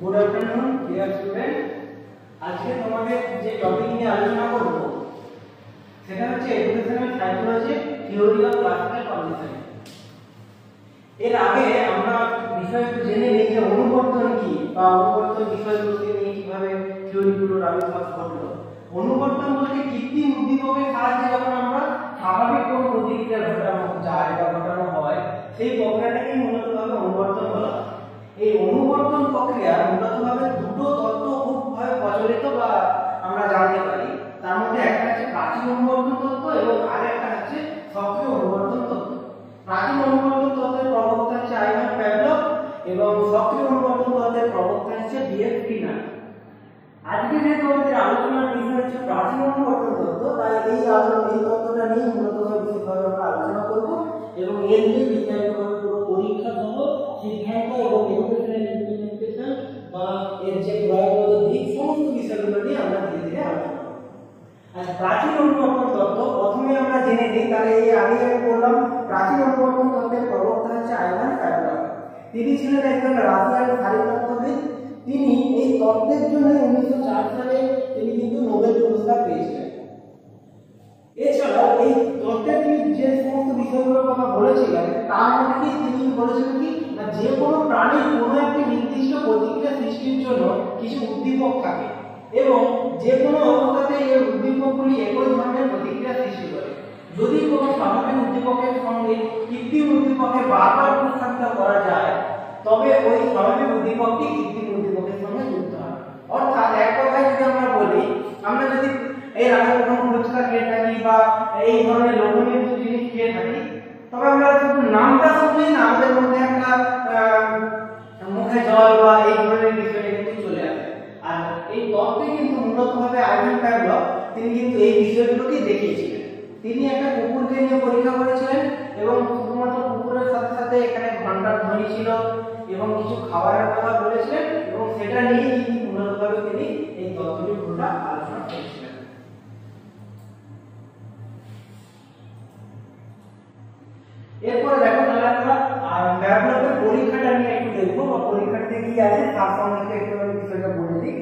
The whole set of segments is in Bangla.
Good afternoon dear student. आज के তোমাদের যে টপিক নিয়ে আলোচনা করব সেটা হচ্ছে educational psychology theory of classical conditioning. এর আগে আমরা বিষয়গুলো জেনে নিই যে অনুবর্তন কি বা অনুবর্তন বিষয়গুলোকে নিয়ে কিভাবে থিওরিগুলোর আবির্ভাব ঘটলো। অনুবর্তন বলতে কৃত্রিম উদ্দীপকের সাহায্যে যখন আমরা স্বাভাবিক কোনো প্রতিক্রিয়া ঘটানো যায় বা ঘটানো হয় সেই প্রক্রিয়াটাকে মূলতভাবে অনুবর্তন বলা হয়। এই অনুবর্তন প্রক্রিয়া মূলতভাবে দুটো তত্ত্ব খুবভাবে প্রচলিত বা আমরা জানতে পারি। তার মধ্যে একটা হচ্ছে প্রাচীন অনুবর্তন তত্ত্ব এবং আরেকটা হচ্ছে সক্রিয় অনুবর্তন তত্ত্ব। প্রাচীন অনুবর্তন তত্ত্বের প্রবক্তা হচ্ছে আইভান প্যাভলভ এবং সক্রিয় অনুবর্তন তত্ত্বের প্রবক্তা হচ্ছে বিএফ স্কিনার। আজকে যে তোমাদের আলোচনার বিষয় হচ্ছে প্রাচীন অনুবর্তন তত্ত্ব, তাই এই তত্ত্বটা নিয়ে মূলতভাবে বিশেষভাবে আমরা আলোচনা করব এবং এর নিয়ে বিজ্ঞানভাবে পুরো পরীক্ষা সহ সিদ্ধান্ত এবং এডুকেশনাল ইমপ্লিমেন্টেশন বা এর যে প্রয়োগগত দিক সমস্ত বিষয়গুলো নিয়ে আমরা ধীরে ধীরে আলোচনা করব। আর প্রাচীন অনুবর্তন তত্ত্ব প্রথমে আমরা জেনে নিই। তাহলে এই আগে আমি বললাম প্রাচীন অনুবর্তন তত্ত্বের প্রবক্তা হচ্ছে আইভান প্যাভলভ। তিনি ছিলেন একজন রাশিয়ান শারীরতত্ত্ববিদ। তিনি এই তত্ত্বের জন্য 1904 সালে তিনি কিন্তু নোবেল পুরস্কার পেয়েছিলেন। এছাড়াও এই তত্ত্বে তিনি যে সমস্ত বিষয়গুলোর কথা বলেছিলেন তার মধ্যে তিনি বলেছিলেন কি না, যে কোনো প্রাণীর কোনো একটি নির্দিষ্ট প্রতিক্রিয়া সৃষ্টির জন্য কিছু উদ্দীপক থাকে এবং যে কোনো অবস্থাতে এই উদ্দীপকগুলি একই ধরনের প্রতিক্রিয়া সৃষ্টি করে। যদি কোনো স্বাভাবিক উদ্দীপকের সঙ্গে কৃত্রিম উদ্দীপকে বারবার উপস্থাপিত করা যায় তবে ওই স্বাভাবিক উদ্দীপকটি কৃত্রিম উদ্দীপকের সঙ্গে যুক্ত হয়। অর্থাৎ এক কথায় যদি আমরা বলি, আমরা যদি এর আগে কখনো ফুচকা খেয়ে থাকি বা এই ধরনের লোভনীয় কিছু জিনিস খেয়ে থাকি, তবে আমরা শুধু নামটা শুনলেই না আমাদের মধ্যে একটা মুখে জল বা এই ধরনের বিষয়টা কিন্তু চলে আসে। আর এই তত্ত্বে কিন্তু মূলতভাবে আইভান প্যাভলভ তিনি কিন্তু এই বিষয়গুলোকে দেখিয়েছিলেন। তিনি একটা কুকুরকে নিয়ে পরীক্ষা করেছিলেন এবং শুধুমাত্র কুকুরের সাথে সাথে এখানে ঘন্টার ধ্বনি ছিল এবং কিছু খাবারের কথা বলেছিলেন এবং সেটা নিয়ে তিনি মূলতভাবে তিনি এই তত্ত্বটি পুরোটা আলোচনা করেছিলেন। এরপরে দেখো তাহলে আমরা প্যাভলভের পরীক্ষাটা নিয়ে একটু দেখবো বা পরীক্ষাতে কি আছে তার সম্বন্ধে একটু আমি বিষয়টা বলে দিই।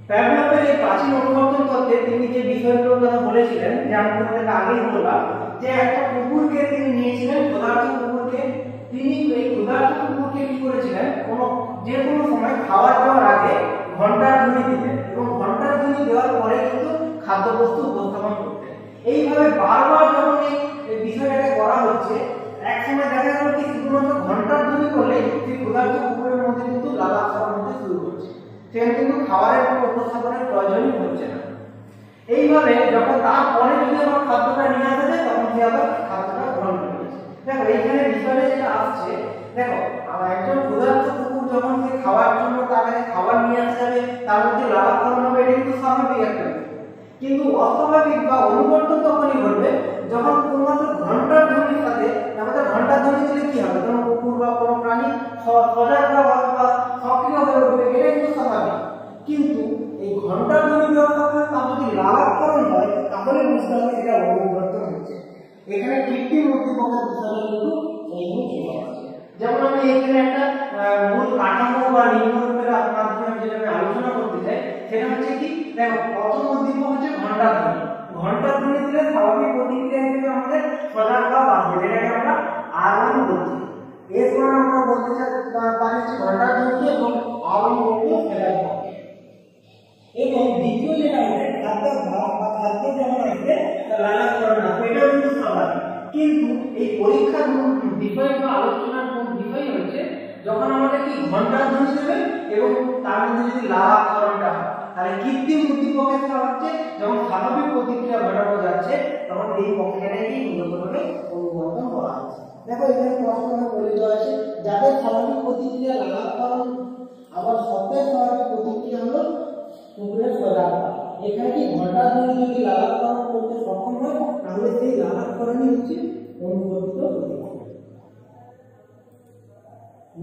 প্যাভলভের এই প্রাচীন অনুবর্তন তত্ত্বে তিনি যে বিষয়গুলোর কথা বলেছিলেন, যেমন তোমাদের আগেই বললাম যে একটা কুকুরকে তিনি নিয়েছিলেন, ক্ষুধার্ত কুকুরকে। তিনি এই ক্ষুধার্ত কুকুরকে কি করেছিলেন, যে কোনো সময় খাওয়ার দেওয়ার আগে ঘন্টার ধ্বনি দিতেন এবং ঘন্টার ধ্বনি দেওয়ার পরে কিন্তু খাদ্যবস্তু উপস্থাপন করতেন। এইভাবে বারবার যখন এই বিষয়টাকে করা হচ্ছে, এক সময় দেখা গেল কি শুধুমাত্র ঘন্টার ধ্বনি করলে সেই ক্ষুধার্ত কুকুরের মধ্যে কিন্তু লালাপ করার মধ্যে শুরু করছে, সেখানে কিন্তু খাবারের কোনো উপস্থাপনের প্রয়োজনই হচ্ছে না। এইভাবে যখন তারপরে যদি আবার খাদ্যটা নিয়ে আসা যায় তখন সে আবার খাদ্যটা গ্রহণ করে। দেখো এইখানে বিষয়টা যেটা আসছে, দেখো একজন ক্ষুধার্ত কুকুর যখন সে খাওয়ার জন্য তার কাছে খাবার নিয়ে আসা যাবে, তার মধ্যে লালাপ করানো হবে, এটা কিন্তু স্বাভাবিক একটা বিষয়। কিন্তু অস্বাভাবিক বা অনুবর্তন তখনই ঘটবে যখন শুধুমাত্র ঘন্টার ধ্বনির সাথে আমাদের ঘন্টার ধ্বনি দিলে কি হবে, কোনো কুকুর বা কোনো প্রাণী সজাগ বা সক্রিয় হয়ে উঠবে, এটা কিন্তু স্বাভাবিক। কিন্তু এই ঘন্টার ধ্বনি দেওয়ার সাথে তার যদি লালাপকরণ হয় তাহলে বুঝতে হবে এটা অনুবর্তন হচ্ছে। এখানে কৃত্রিম উদ্দীপকের বিষয়টা কিন্তু এইখানে চলে আসছে। যেমন আমি এখানে একটা মূল কাঠামো বা নিম্নরূপের মাধ্যমে যেটা আমি আলোচনা করতে চাই সেটা হচ্ছে কি, দেখো প্রথম উদ্দীপক হচ্ছে ঘন্টার ধ্বনি। ঘন্টার ধ্বনি দিলে স্বাভাবিক প্রতিক্রিয়া হিসেবে আমাদের সজাগ বা বাঁধবে, যেটাকে আমরা আরোহণ বলছি। এর পর আমরা বলতে চাই পারি হচ্ছে ঘন্টার ধ্বনি এবং আরোহণ বলতে ফেলাই থাকে। এবং দ্বিতীয় যেটা হবে খাদ্য ভাব বা খাদ্য যখন আসবে লালাপ করা না, এটাও কিন্তু স্বাভাবিক। কিন্তু এই পরীক্ষার বিষয় বা আলোচনার বিষয় হচ্ছে যখন আমাদের কি ঘন্টার ধ্বনি দেবে এবং তার মধ্যে যদি লালাপকরণটা হয়, তাহলে কৃত্রিম উদ্দীপকের সাহায্যে যখন স্বাভাবিক প্রতিক্রিয়া ঘটানো যাচ্ছে তখন এই প্রক্রিয়াটাকেই মূলতভাবে অনুবর্তন করা হচ্ছে। দেখো এখানে প্রশ্ন বলে দেওয়া আছে যাদের স্বাভাবিক প্রতিক্রিয়া লালাপকরণ, আবার সত্যের স্বাভাবিক প্রতিক্রিয়া হলো কুকুরের সজাগতা। এখানে কি ঘন্টার ধ্বনি যদি লালাপকরণ করতে সক্ষম হয় তাহলে সেই লালাপকরণই হচ্ছে অনুবর্তিত প্রতিক্রিয়া।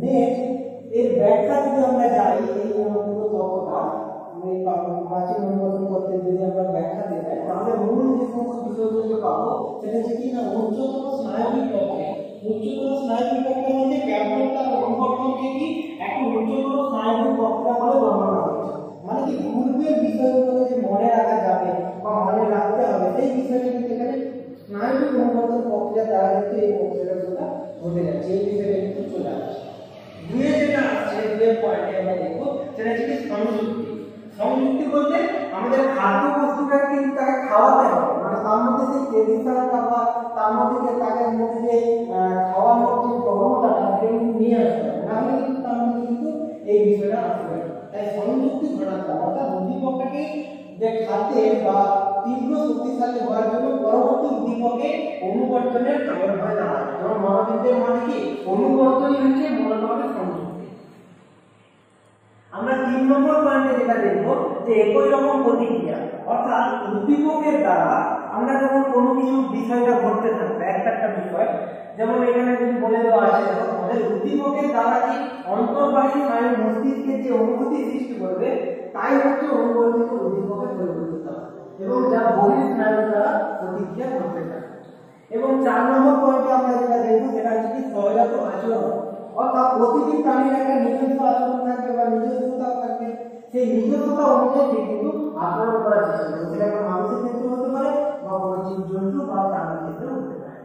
নেক্সট এর ব্যাখ্যা যদি আমরা যাই, এই পুরো তত্ত্বটা প্রাচীন অনুবর্তন করতে যদি আমরা ব্যাখ্যা দিই তাহলে মূল যে সমস্ত বিষয়গুলো পাবো সেটা হচ্ছে কি না, উচ্চতর স্নায়বিক প্রক্রিয়া। উচ্চতর স্নায়বিক প্রক্রিয়া মানে প্যাভলভ তার অনুবর্তনকে কি একটা উচ্চতর স্নায়বিক কিন্তু এই প্রক্রিয়াটা ঘটে যাচ্ছে, এই বিষয়টা কিন্তু চলে আসছে। দুয়ে যেটা আসছে, দুয়ের পয়েন্টে আমরা দেখবো সেটা হচ্ছে সংযুক্তি। সংযুক্তি বলতে আমাদের খাদ্য বস্তুটা কিন্তু তাকে খাওয়াতে হবে, মানে তার মধ্যে যে কেমিক্যালটা বা তার মধ্যে তাকে মধ্যে যে খাওয়ানোর যে প্রবণতাটা কিন্তু নিয়ে আসতে হবে, নাহলে কিন্তু তার মধ্যে কিন্তু এই বিষয়টা আসবে না। তাই সংযুক্তি ঘটাতে হবে, অর্থাৎ উদ্দীপকটাকে যে খাদ্যের বা তীব্র শক্তিশালী হওয়ার জন্য পরবর্তী উদ্দীপকে অনুবর্তনের কারণ হয়ে দাঁড়ায়। যেমন মনোবিদ্যের মানে কি অনুবর্তনই হচ্ছে মূলত সংযুক্তি। আমরা 3 নম্বর পয়েন্টে যেটা দেখব যে একই রকম প্রতিক্রিয়া, অর্থাৎ উদ্দীপকের দ্বারা আমরা যখন কোনো কিছু বিষয়টা ঘটতে থাকবে একটা বিষয়, যেমন এখানে যদি বলে দেওয়া আছে দেখো আমাদের উদ্দীপকের দ্বারা কি অন্তর্বাহী স্নায়ু মস্তিষ্কের যে অনুভূতি সৃষ্টি করবে তাই হচ্ছে অনুবর্তিত উদ্দীপকের পরিবর্তিত এবং যা বহির স্নায়ু দ্বারা প্রতিক্রিয়া ঘটতে থাকে। এবং 4 নম্বর পয়েন্টে আমরা যেটা দেখব সেটা হচ্ছে সহজাত আচরণ, অর্থাৎ প্রতিটি প্রাণীর একটা নিজস্ব আচরণ থাকবে বা নিজস্বতা থাকবে, সেই নিজস্বতা অনুযায়ী কিন্তু আচরণ করার চেষ্টা করবে, সেটা কোনো মানুষের ক্ষেত্রে হতে পারে বা কোনো জীবজন্তু বা প্রাণীর ক্ষেত্রে হতে পারে।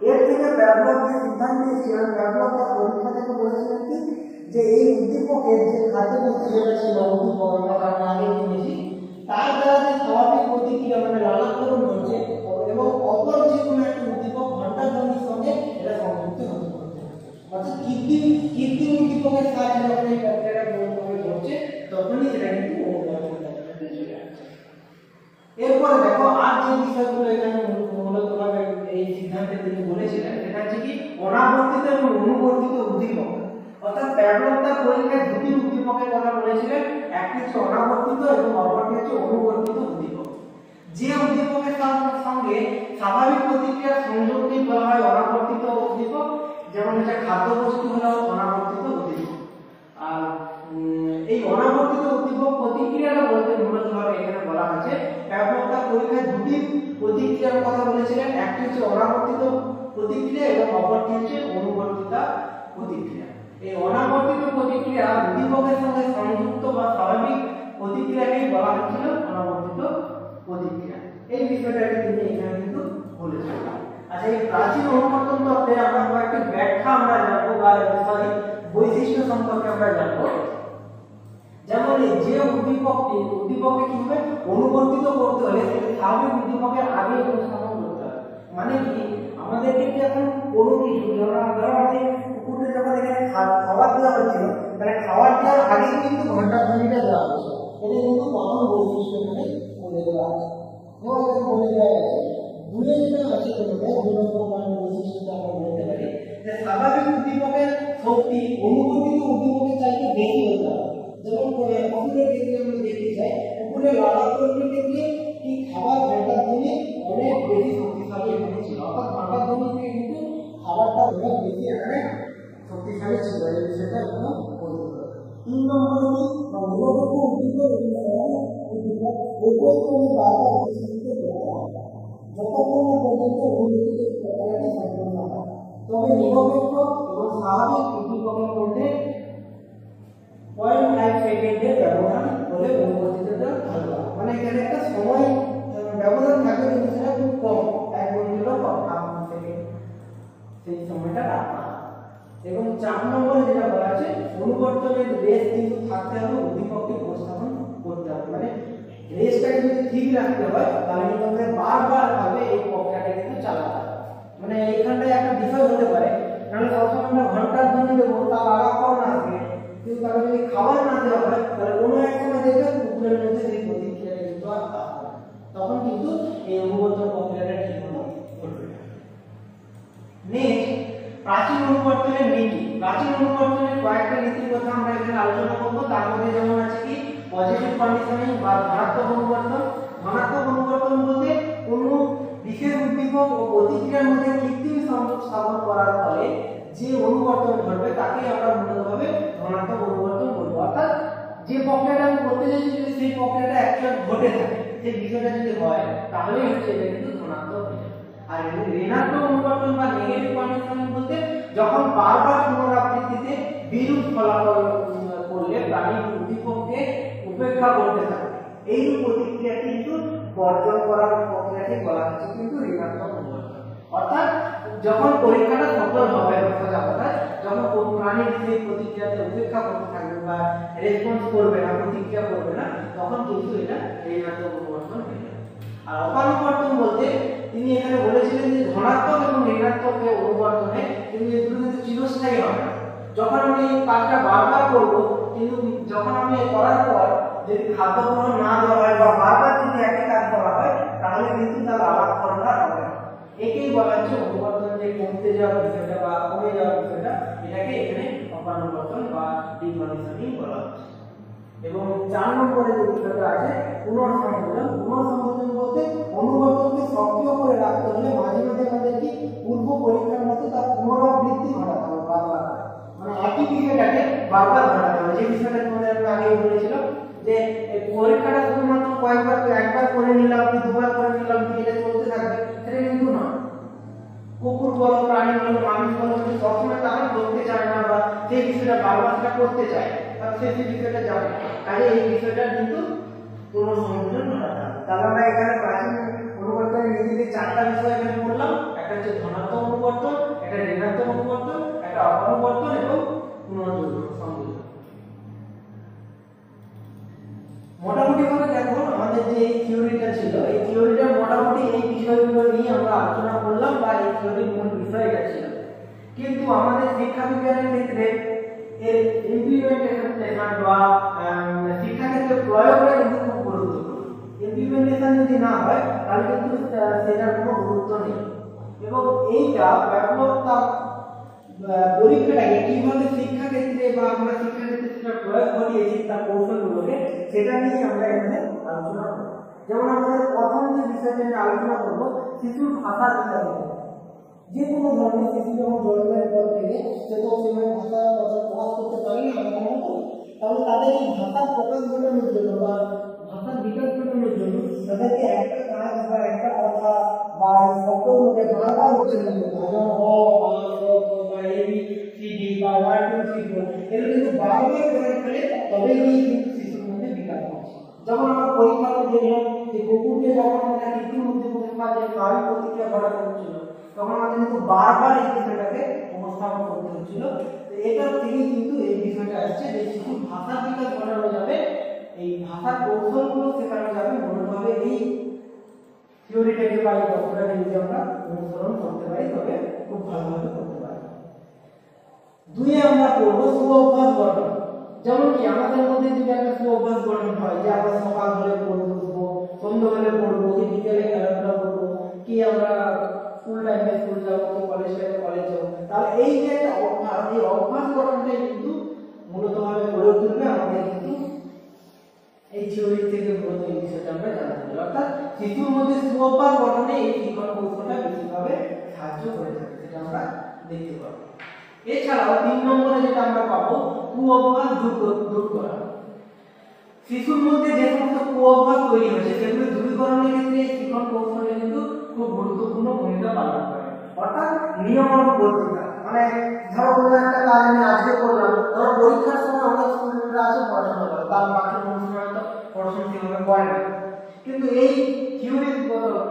এর থেকে প্যাভলভ যে সিদ্ধান্ত নিয়েছিলেন, প্যাভলভ তার পরীক্ষা থেকে বলেছিলেন কি যে এই উদ্দীপকের যে খাদ্য প্রক্রিয়াটা ছিল উদ্দীপক আমরা আগে জেনেছি, তার দ্বারা যে স্বাভাবিক প্রতিক্রিয়া মানে লালাকরণ হচ্ছে এবং অপর যে কোনো একটা উদ্দীপক ঘন্টার ধ্বনির সঙ্গে এটা সংযুক্ত হতে পারে, অর্থাৎ কৃত্রিম উদ্দীপকের সাহায্যে যখন এই প্রক্রিয়াটা ঘটছে তখনই সেটা কিন্তু অনুবর্তনটা চলে আসছে। এরপরে দেখো আর যে বিষয়গুলো এখানে মূলতভাবে এই সিদ্ধান্তে তিনি বলেছিলেন সেটা হচ্ছে কি অনাবর্তিত এবং অনুবর্তিত উদ্দীপক, অর্থাৎ প্যাভলভ তার পরীক্ষায় দুটি উদ্দীপকের কথা বলেছিলেন, একটি হচ্ছে অনাবর্তিত এবং অপরটি হচ্ছে অনুবর্তিত উদ্দীপক। যে উদ্দীপকের সঙ্গে স্বাভাবিক প্রতিক্রিয়ার সংযোগকে বলা হয় অনাবর্তিত উদ্দীপক, যেমন হচ্ছে খাদ্যবস্তু হলো অনাবর্তিত উদ্দীপক। আর এই অনাবর্তিত উদ্দীপক প্রতিক্রিয়াটা বলতে মূলতভাবে এখানে বলা হয়েছে প্যাভলভ তার পরীক্ষায় দুটি প্রতিক্রিয়ার কথা বলেছিলেন, একটি হচ্ছে অনাবর্তিত প্রতিক্রিয়া এবং অপরটি হচ্ছে অনুবর্তিত প্রতিক্রিয়া। এই অনাবর্তিত প্রতিক্রিয়া উদ্দীপকের সঙ্গে সংযুক্ত বা স্বাভাবিক প্রতিক্রিয়াকেই বলা হচ্ছিল অনাবর্তিত প্রতিক্রিয়া। এই বিষয়টাকে তিনি এখানে কিন্তু বলেছেন। আচ্ছা, এই প্রাচীন অনুবর্তন তত্ত্বে আমরা কয়েকটি ব্যাখ্যা আমরা জানবো বা বৈশিষ্ট্য সম্পর্কে আমরা জানবো। যেমন যে উদ্দীপককে কিভাবে অনুবর্তিত করতে হলে সেটা স্বাভাবিক উদ্দীপকের আগে উপস্থাপন করতে হবে। মানে কি আমাদেরকে কি এখন কোনো কিছু ধরো আমাদের কুকুরকে যখন এখানে খাবার দেওয়া হচ্ছিল তাহলে খাবার দেওয়ার আগে কিন্তু ঘন্টার ধ্বনিটা দেওয়া হচ্ছে, এটা কিন্তু প্রথম বৈশিষ্ট্য এখানে বলে দেওয়া আছে। এবং এখানে বলে দেওয়া আছে দুয়ে যেটা আছে তোমাদের 2 নম্বর পয়েন্ট বৈশিষ্ট্য আমরা বলতে পারি যে স্বাভাবিক উদ্দীপকের শক্তি অনুবর্তিত উদ্দীপকের চাইতে বেশি হতে হবে। যেমন কুকুরের ক্ষেত্রে আমরা দেখতে চাই কুকুরের লালাকরণের ক্ষেত্রে কি খাবার ঘন্টার ধ্বনি অনেক বেশি শক্তিশালী এখানে ছিল, অর্থাৎ ঘন্টার ধ্বনি থেকে কিন্তু খাবারটা অনেক বেশি এখানে শক্তিশালী ছিল, এই বিষয়টা এখনো বলতে হবে। 3 নম্বরে কি নিরপেক্ষ উদ্দীপক বারবার প্রতিষ্ঠিত করতে হবে যতক্ষণ না পর্যন্ত উদ্দীপকের প্রক্রিয়াটি সম্পূর্ণ হয়। তবে নিরপেক্ষ এবং স্বাভাবিক উদ্দীপকের মধ্যে 0.5 সেকেন্ডের ব্যবধান হলে অনুবর্তিতটা ভালো হয়, মানে এখানে একটা সময় ব্যবধান থাকবে কিন্তু সেটা খুব কম, 1 মিনিটেরও কম, 1/2 সেকেন্ড সেই সময়টা রাখা। এবং 4 নম্বরে যেটা বলা আছে অনুবর্তনের রেস কিন্তু থাকতে হবে, উদ্দীপককে উপস্থাপন করতে হবে, মানে রেসটাকে যদি ঠিক রাখতে হয় তাহলে কিন্তু আমাদের বারবার ভাবে এই প্রক্রিয়াটা কিন্তু চালাতে হবে। মানে এইখানটায় একটা বিষয় হতে পারে, নাহলে সবসময় আমরা ঘন্টার ধ্বনি দেবো তা লাগাক্ষর না আসবে, কিন্তু তাকে যদি খাবার না দেওয়া হয় তাহলে কোনো এক সময় দেখবে কুকুরের মধ্যে সেই প্রতিক্রিয়াটা কিন্তু আর আসবে, তখন কিন্তু এই অনুবর্তন প্রক্রিয়াটা ঠিক মতো ঘটবে না। নেক্সট, প্রাচীন অনুবর্তনের নীতি। প্রাচীন অনুবর্তনের কয়েকটা নীতির কথা আমরা এখানে আলোচনা করব। তার মধ্যে যেমন আছে কি পজিটিভ কন্ডিশনিং বা ধনাত্মক অনুবর্তন। ধনাত্মক অনুবর্তন বলতে কোনো বিশেষ উদ্দীপক ও প্রতিক্রিয়ার মধ্যে কৃত্রিম সংযোগ স্থাপন করার ফলে যে অনুবর্তন ঘটবে তাকে আমরা মূলতভাবে ধনাত্মক অনুবর্তন বলবো, অর্থাৎ যে প্রক্রিয়াটা আমি করতে চাইছি যদি সেই প্রক্রিয়াটা অ্যাকচুয়াল ঘটে থাকে, সেই বিষয়টা যদি হয় তাহলে হচ্ছে এটা কিন্তু ধনাত্মক হয়ে যাবে। আর ঋণাত্মক অনুবর্তন বা নেগেটিভ কন্ডিশনিং বলতে যখন বারবার পুনরাবৃত্তিতে বিরূপ ফলাফল করলে প্রাণী উদ্দীপককে উপেক্ষা করতে থাকে, এই প্রতিক্রিয়া কিন্তু বর্জন করার প্রক্রিয়াকে বলা হচ্ছে কিন্তু ঋণাত্মক অনুবর্তন। অর্থাৎ যখন পরীক্ষাটা সফল হবে সোজা কথায়, যখন প্রাণীর সেই প্রতিক্রিয়াতে উপেক্ষা করতে থাকবে বা রেসপন্স করবে না, প্রতিক্রিয়া করবে না, তখন কিন্তু এটা ঋণাত্মক অনুবর্তন হয়ে যাবে। আর অপানুবর্তন বলতে তিনি এখানে বলেছিলেন যে ধনাত্মক এবং ঋণাত্মক অনুবর্তনে কিন্তু এগুলো কিন্তু চিরস্থায়ী হবে না। যখন আমি কাজটা বারবার করব, কিন্তু যখন আমি করার পর যদি খাদ্য গ্রহণ না দেওয়া হয় বা বারবার যদি একই কাজ করা হয়, তাহলে কিন্তু তার আলাপ করাটা হবে না। একেই বলা হচ্ছে অনুবর্তন, যে কমতে যাওয়ার বিষয়টা বা কমে যাওয়ার বিষয়টা, এটাকে এখানে অপানুবর্তন বা ডিকন্ডিশনিং বলা হচ্ছে। এবং 4 নম্বরে যে বিষয়টা আছে পুনঃসংযোজন। পুনঃসংযোজন বলতে অনুবর্তনকে সক্রিয় করে রাখতে হলে মাঝে মাঝে আমাদেরকে পূর্ব পরীক্ষার মতো তার পুনরাবৃত্তি ঘটাতে হবে বারবার, মানে একই বিষয়টাকে বারবার ঘটাতে হবে। যে বিষয়টা তোমাদের আমি আগেই বলেছিলাম যে পরীক্ষাটা শুধুমাত্র কয়েকবার, একবার করে নিলাম কি দুবার করে নিলাম কি এটা চলতে থাকবে, সেটা কিন্তু না। কুকুর বলো, প্রাণী বলো, মানুষ বলো, সবসময় তারা করতে চায় না বা সেই বিষয়টা বারবার সেটা করতে চায়, সে বিষয়টা জানে, তাহলে এই বিষয়টা কিন্তু পুনঃসংযোজন ঘটাতে হবে। তাহলে আমরা এখানে প্রাচীন অনুবর্তনের নীতিতে 4টা বিষয় এখানে পড়লাম। একটা হচ্ছে ধনাত্মক অনুবর্তন, একটা ঋণাত্মক অনুবর্তন, একটা অপানুবর্তন এবং পুনঃসংযোজন। মোটামুটি ভাবে দেখো আমাদের যে থিওরিটা ছিল, এই থিওরিটা মোটামুটি এই বিষয়গুলো নিয়ে আমরা আলোচনা করলাম বা এই থিওরির মূল বিষয় এটা ছিল। কিন্তু আমাদের শিক্ষা বিজ্ঞানের ক্ষেত্রে এর ইমপ্লিমেন্টেশন বা শিক্ষাক্ষেত্রে প্রয়োগটা কিন্তু খুব গুরুত্বপূর্ণ। ইমপ্লিমেন্টেশন যদি না হয় তাহলে কিন্তু সেটার কোনো গুরুত্ব নেই। এবং এইটা ব্যাপক তার পরীক্ষাটাকে কিভাবে শিক্ষাক্ষেত্রে বা আমরা শিক্ষাক্ষেত্রে সেটা প্রয়োগ ঘটিয়েছি তার কৌশলগুলোকে, সেটা নিয়ে আমরা এখানে আলোচনা করব। যেমন আমাদের প্রথম যে বিষয়টা নিয়ে আলোচনা করব, শিশুর ভাষার বিকাশ। যে কোনো ধরনের শিশু যখন জন্মের পর থেকে সে তো সেভাবে ভাষা প্রকাশ করতে পারে না, তাহলে তাদের এই ভাষার প্রকাশ ঘটানোর জন্য বা ভাষার বিকাশ ঘটানোর জন্য তাদেরকে একটা কাজ বা একটা কথা বা শব্দগুলোকে বারবার উচ্চারণ করতে হবে। যেমন অ, আ, বা এ বি সি ডি বা 1 2 3 4 এগুলো কিন্তু বারবার করে ফেলে, তবেই কিন্তু শিশুর মধ্যে বিকাশ হচ্ছে। যেমন আমরা পরীক্ষাতে দেখলাম যে কুকুরকে যখন আমরা কিছুর মধ্যে প্রথমবার যে স্নায়ু প্রতিক্রিয়া ঘটানো হচ্ছিল, তখন আমাদের কিন্তু বারবার এই বিষয়টাকে উপস্থাপন করতে হচ্ছিল। এটা থেকেই কিন্তু এই বিষয়টা আসছে যে শিশুর ভাষার বিকাশ ঘটানো যাবে, এই ভাষার কৌশলগুলো শেখানো যাবে মূলভাবে এই থিওরিটাকে বা এই তত্ত্বটাকে যদি আমরা অনুসরণ করতে পারি তবে খুব ভালোভাবে করতে পারি। 2 আমরা পড়ব সুঅভ্যাস গঠন। যেমন কি আমাদের মধ্যে যদি একটা সুঅভ্যাস গঠন হয় যে আমরা সকাল হলে পড়বো, সন্ধ্যা হলে পড়বো, কি বিকেলে খেলাধুলা করবো, কি আমরা স্কুল টাইমে স্কুল যাবো, কি কলেজ টাইমে কলেজ যাবো, তাহলে এই যে একটা অভ্যাস, এই অভ্যাস গঠনটাই কিন্তু মূলতভাবে গড়ে তুলবে আমাদের কিন্তু এই থিওরি থেকে মূলত এই বিষয়টা আমরা জানতে পারি। অর্থাৎ শিশুর মধ্যে সুঅভ্যাস গঠনে এই শিক্ষণ কৌশলটা বেশিভাবে সাহায্য করে থাকে, সেটা আমরা দেখতে পাবো। এছাড়াও 3 নম্বরে যেটা আমরা পাবো কুঅভ্যাস দূর করা। শিশুর মধ্যে যে সমস্ত কুঅভ্যাস তৈরি হয়েছে সেগুলো দূরীকরণের ক্ষেত্রে শিক্ষণ কৌশলে কিন্তু খুব গুরুত্বপূর্ণ ভূমিকা পালন করে। অর্থাৎ নিয়মানুবর্তিতা, মানে ধরো কোনো একটা কাজ আমি আজকে করলাম, ধরো পরীক্ষার সময় অনেক স্টুডেন্টরা আছে পড়াশোনা করে, তার বাকি অনুষ্ঠানে তো পড়াশোনা সেভাবে করে না। কিন্তু এই থিওরির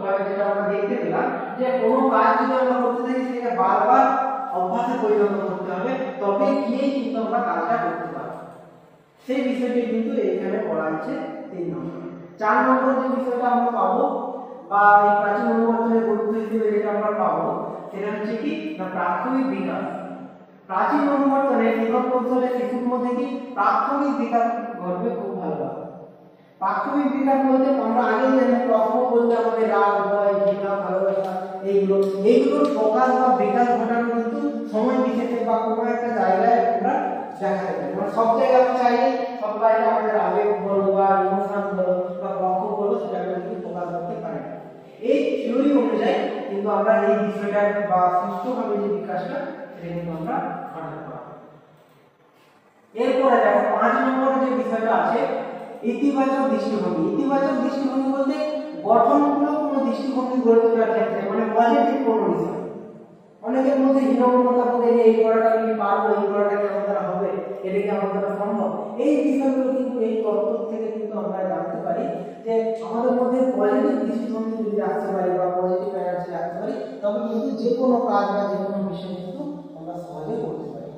ভাবে যেটা আমরা দেখতে পেলাম যে কোনো কাজ যদি আমরা করতে থাকি সেটা বারবার অভ্যাসে পরিণত করতে হবে, তবে গিয়েই কিন্তু আমরা কাজটা করতে পারবো। সেই বিষয়টি কিন্তু এখানে বলা হচ্ছে 3 নম্বরে। 4 নম্বর যে বিষয়টা আমরা পাবো বা এই প্রাচীন অনুবর্তনের গুরুত্ব হিসেবে যেটা আমরা পাবো সেটা হচ্ছে কি না প্রাথমিক বিকাশ। প্রাচীন অনুবর্তনে শিক্ষণ কৌশলে শিশুর মধ্যে কি প্রাথমিক বিকাশ ঘটবে খুব ভালোভাবে। প্রাথমিক বিকাশ বলতে আমরা আগে জানি প্রথম বলতে আমাদের রাগ, ভয়, ঘৃণা, ভালোবাসা এইগুলোর প্রকাশ বা বিকাশ ঘটানো কিন্তু সময় বিশেষে বা কোনো একটা জায়গায় আমরা দেখা যায়। মানে সব জায়গায় আমরা চাইলে সব জায়গায় আমাদের আবেগ বলো বা ইমোশন বলো বা পক্ষ বলো সেটা আমরা কিন্তু প্রকাশ করতে পারি না। এই থিওরি অনুযায়ী কিন্তু আমরা এই বিষয়টা বা সুষ্ঠুভাবে যে বিকাশটা সেটা কিন্তু আমরা ঘটাতে পারবো। এরপরে দেখো 5 নম্বরে যে বিষয়টা আছে ইতিবাচক দৃষ্টিভঙ্গি। ইতিবাচক দৃষ্টিভঙ্গি বলতে গঠনমূলক কোনো দৃষ্টিভঙ্গি গড়ে তোলার ক্ষেত্রে, মানে পজিটিভ কোনো বিষয়, অনেকের মধ্যে হীনমন্যতা বোধ, এই পড়াটা আমি পারবো, এই পড়াটা কি আমার দ্বারা হবে, এটা কি আমার দ্বারা সম্ভব, এই বিষয়গুলো কিন্তু এই তত্ত্ব থেকে কিন্তু আমরা জানতে পারি যে আমাদের মধ্যে পজিটিভ দৃষ্টিভঙ্গি যদি রাখতে পারি বা পজিটিভ এনার্জি রাখতে পারি, তবে কিন্তু যে কোনো কাজ বা যে কোনো বিষয় কিন্তু আমরা সহজে করতে পারি।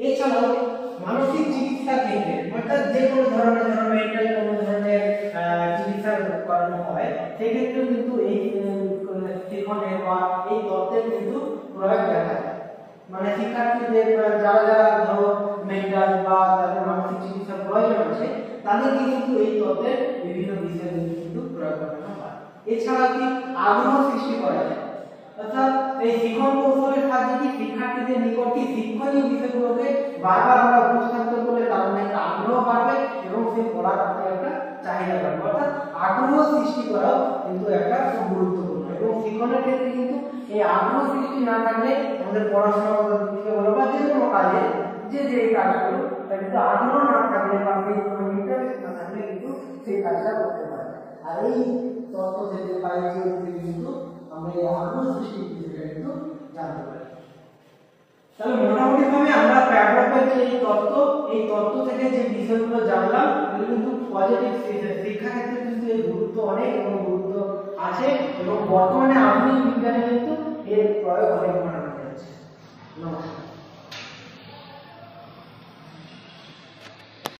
এছাড়াও মানসিক চিকিৎসা ক্ষেত্রে অর্থাৎ যে কোনো ধরনের মেন্টাল কোনো ধরনের চিকিৎসা করানো হয়, সেক্ষেত্রেও কিন্তু এই শিক্ষণের বা এই তত্ত্বের কিন্তু প্রয়োগ দেখা যায়। মানে শিক্ষার্থীদের যারা যারা ধরো মেন্টাল বা যাদের মানসিক চিকিৎসার প্রয়োজন আছে, তাদেরকে কিন্তু এই তত্ত্বের বিভিন্ন বিষয়গুলি কিন্তু প্রয়োগ করানো হয়। এছাড়া কি আগ্রহ সৃষ্টি করা যায়, অর্থাৎ এই শিক্ষণ কৌশলের সাহায্যে কি শিক্ষার্থীদের নিকট কি শিক্ষণীয় বিষয়গুলোকে বারবার আমরা উপস্থাপিত করলে তার মধ্যে একটা আগ্রহ বাড়বে এবং সেই পড়ার প্রতি একটা চাহিদা বাড়বে। অর্থাৎ আগ্রহ সৃষ্টি করাও কিন্তু একটা খুব গুরুত্বপূর্ণ, এবং শিক্ষণের ক্ষেত্রে কিন্তু এই আগ্রহ সৃষ্টি না থাকলে আমাদের পড়াশোনার দিকে বলো বা যে কোনো কাজে যে কাজগুলো তার কিন্তু আগ্রহ না থাকলে বা সেই কোনো ইন্টারেস্ট না থাকলে কিন্তু সেই কাজটা করতে পারে। আর এই তত্ত্ব থেকে বা এই থেকে কিন্তু আমরা এই আগ্রহ সৃষ্টি বিষয়টা কিন্তু জানতে পারি। তাহলে মোটামুটি ভাবে আমরা প্যারাগ্রাফের যে এই তত্ত্ব থেকে যে বিষয়গুলো জানলাম, এগুলো কিন্তু পজিটিভ শিক্ষা ক্ষেত্রে কিন্তু এর গুরুত্ব অনেক এবং গুরুত্ব আছে, এবং বর্তমানে আধুনিক বিজ্ঞানে কিন্তু এর প্রয়োগ অনেক বাড়ানো হয়েছে। নমস্কার।